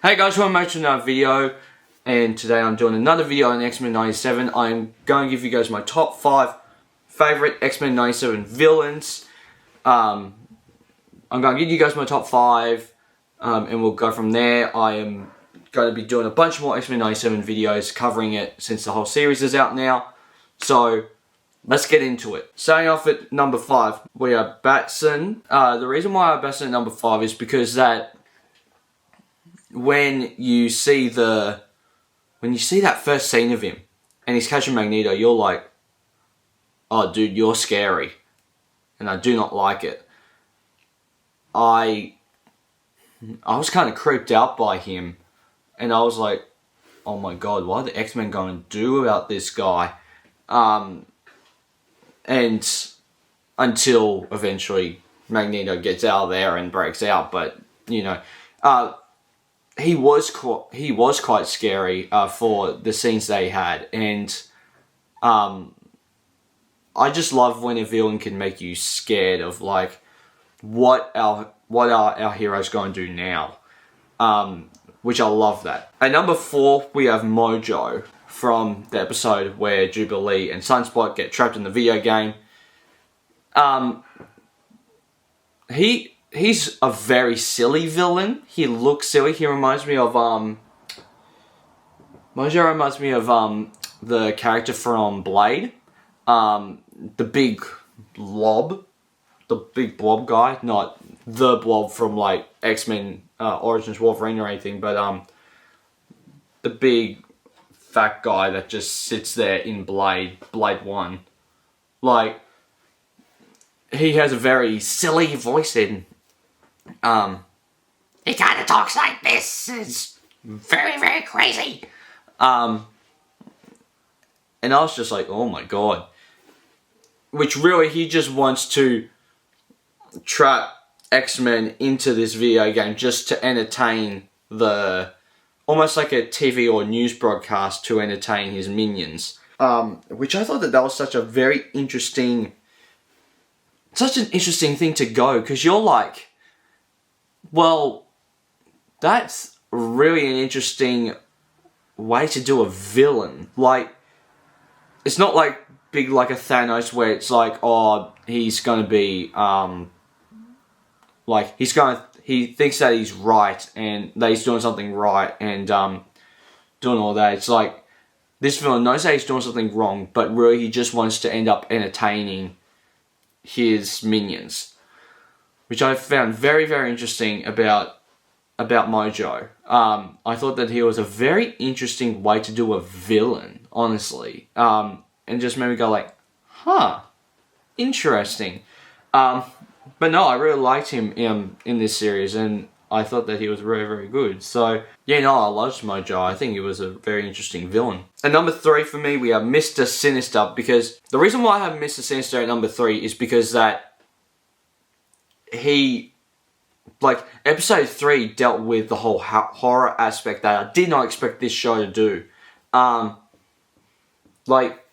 Hey guys, welcome back to another video, and today I'm doing another video on X-Men 97. I'm going to give you guys my top 5 favourite X-Men 97 villains. I'm going to give you guys my top 5, and we'll go from there. I am going to be doing a bunch more X-Men 97 videos covering it since the whole series is out now. So, let's get into it. Starting off at number 5, we have Batson. The reason why I have Batson at number 5 is because that when you see that first scene of him and he's catching Magneto, you're like, oh dude, you're scary. And I do not like it. I was kind of creeped out by him. And I was like, oh my god, what are the X-Men going to do about this guy? And until eventually Magneto gets out of there and breaks out. But, you know, he was quite scary for the scenes they had, and I just love when a villain can make you scared of like what are our heroes going to do now, which I love that. At number 4 we have Mojo from the episode where Jubilee and Sunspot get trapped in the video game. He's a very silly villain. He looks silly. He reminds me of Mojo reminds me of the character from Blade, the big blob guy, not the Blob from like X-Men Origins Wolverine or anything, but the big fat guy that just sits there in Blade 1. Like, he has a very silly voice in. He kind of talks like this. It's very, very crazy. And I was just like, oh my god. Which really, he just wants to trap X-Men into this video game just to entertain almost like a TV or news broadcast to entertain his minions. Which I thought that was such an interesting thing to go, because you're like, well, that's really an interesting way to do a villain. Like, it's not like big like a Thanos where it's like, oh, he's gonna be like he thinks that he's right and that he's doing something right and doing all that. It's like this villain knows that he's doing something wrong, but really he just wants to end up entertaining his minions, which I found very, very interesting about Mojo. I thought that he was a very interesting way to do a villain, honestly, and just made me go like, huh, interesting. But no, I really liked him in this series, and I thought that he was very, very good. So yeah, no, I loved Mojo. I think he was a very interesting villain. At number 3 for me, we have Mr. Sinister, because the reason why I have Mr. Sinister at number 3 is because that like, episode 3 dealt with the whole horror aspect that I did not expect this show to do. Like,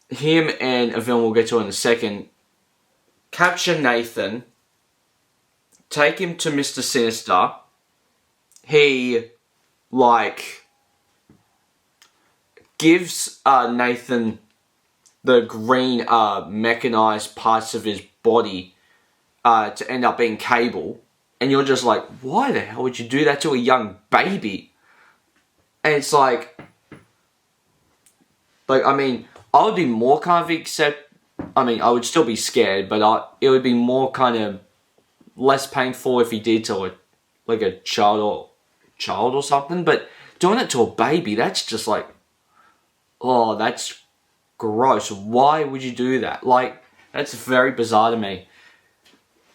him and a villain we'll get to in a second capture Nathan, take him to Mr. Sinister. He, like, gives Nathan the green mechanized parts of his body to end up being Cable, and you're just like, why the hell would you do that to a young baby? And it's like, I mean, I would be more kind of I would still be scared, but it would be more kind of less painful if he did to like a child or something. But doing it to a baby, that's just like, oh, that's gross. Why would you do that? Like, that's very bizarre to me.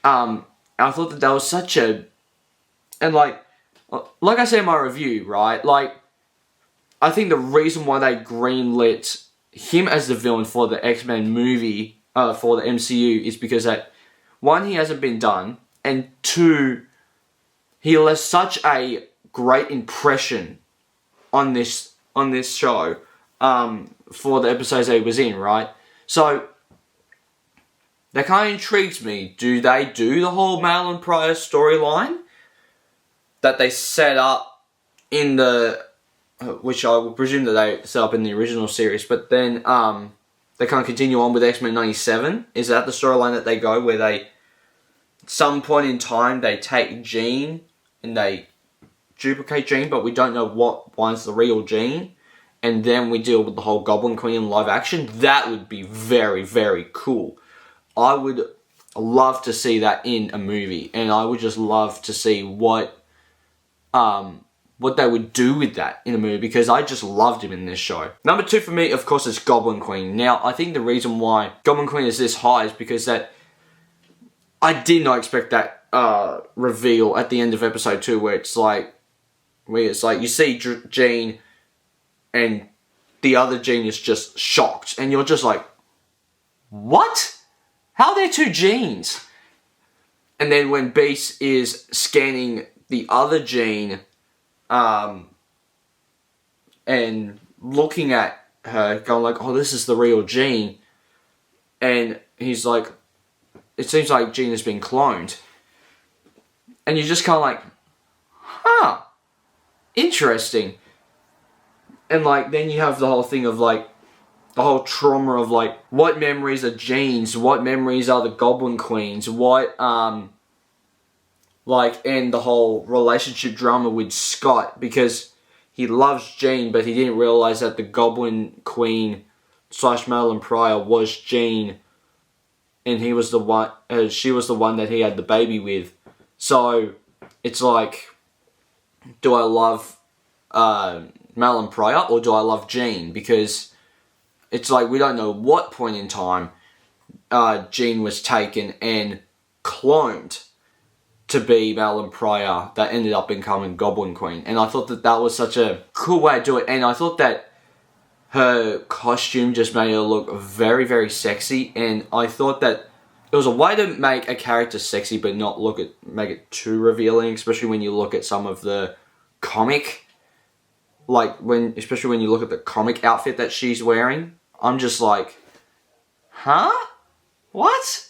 I thought that was such a... And like I said in my review, right? Like, I think the reason why they greenlit him as the villain for the X-Men movie, for the MCU, is because that, 1, he hasn't been done, and 2, he left such a great impression on this show, for the episodes that he was in, right? So, that kind of intrigues me. Do they do the whole Madeline Pryor storyline? that they set up in the, which I would presume that they set up in the original series, but then they kind of continue on with X-Men 97. Is that the storyline that they go, where they, at some point in time, they take Jean and they duplicate Jean, but we don't know what one's the real Jean, and then we deal with the whole Goblin Queen in live action? That would be very, very cool. I would love to see that in a movie, and I would just love to see what they would do with that in a movie, because I just loved him in this show. Number 2 for me, of course, is Goblin Queen. Now, I think the reason why Goblin Queen is this high is because that I did not expect that reveal at the end of episode 2, where it's like you see Jean and the other Jean is just shocked, and you're just like, what? How are there 2 Jeans? And then when Beast is scanning the other Jean, and looking at her, going like, oh, this is the real Jean, and he's like, it seems like Jean has been cloned. And you're just kind of like, huh, interesting. And like, then you have the whole thing of like, the whole trauma of like, what memories are Jean's, what memories are the Goblin Queen's, what, like, and the whole relationship drama with Scott, because he loves Jean, but he didn't realize that the Goblin Queen / Madelyne Pryor was Jean, and he was the one, she was the one that he had the baby with. So it's like, do I love Madelyne Pryor or do I love Jean? Because it's like, we don't know what point in time Jean was taken and cloned to be Madelyne Pryor that ended up becoming Goblin Queen. And I thought that that was such a cool way to do it. And I thought that her costume just made her look very, very sexy. And I thought that it was a way to make a character sexy but not make it too revealing, especially when you look at some of the comic, especially when you look at the comic outfit that she's wearing. I'm just like, huh? What?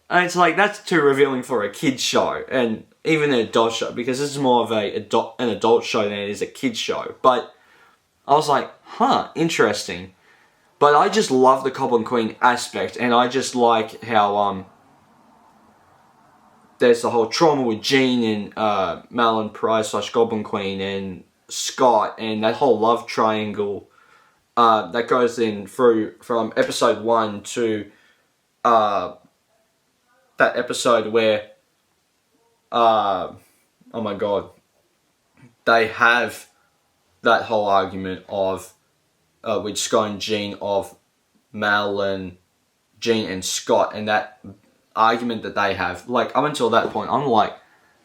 And it's like, that's too revealing for a kid's show, and even an adult show, because this is more of an adult show than it is a kid's show. But I was like, huh, interesting. But I just love the Goblin Queen aspect, and I just like how there's the whole trauma with Jean and Madelyne Pryor / Goblin Queen and Scott, and that whole love triangle that goes in through from episode 1 to that episode where, oh my god, they have that whole argument of, with Scott and Jean, of Madelyne, Jean and Scott, and that argument that they have, like, up until that point, I'm like,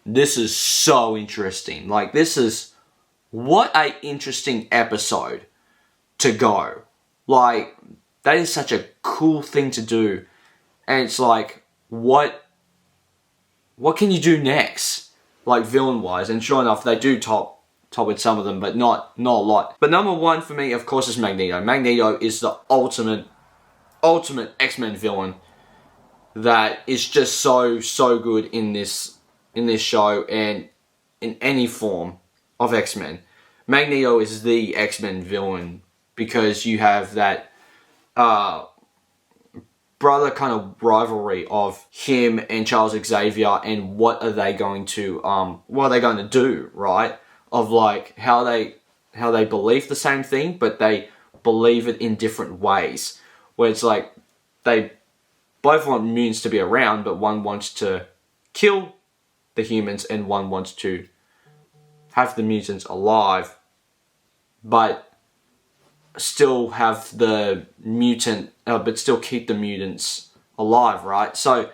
this is so interesting. Like, this is, what a interesting episode to go. Like, that is such a cool thing to do. And it's like, what can you do next? Like, villain-wise. And sure enough, they do top with some of them, but not a lot. But number 1 for me, of course, is Magneto. Magneto is the ultimate X-Men villain that is just so good in this show and in any form of X-Men. Magneto is the X-Men villain because you have that brother kind of rivalry of him and Charles Xavier, and what are they going to do, right? Of like how they believe the same thing, but they believe it in different ways. Where it's like they both want mutants to be around, but one wants to kill the humans and one wants to have the mutants alive, but still have the mutant, but still keep the mutants alive, right? So,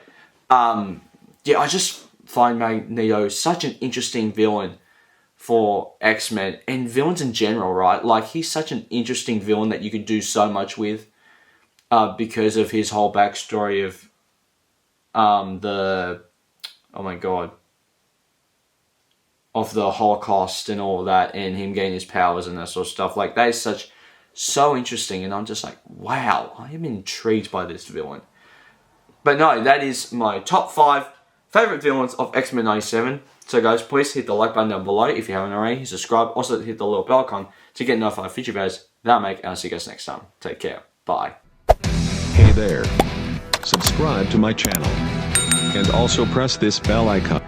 yeah, I just find Magneto such an interesting villain for X-Men, and villains in general, right? Like, he's such an interesting villain that you could do so much with, because of his whole backstory of, of the Holocaust and all that, and him getting his powers and that sort of stuff. Like, that is so interesting, and I'm just like, wow, I am intrigued by this villain. But no, that is my top 5 favourite villains of X-Men 97. So guys, please hit the like button down below if you haven't already. Subscribe. Also hit the little bell icon to get notified of future videos that I make. And I'll see you guys next time. Take care. Bye. Hey there. Subscribe to my channel. And also press this bell icon.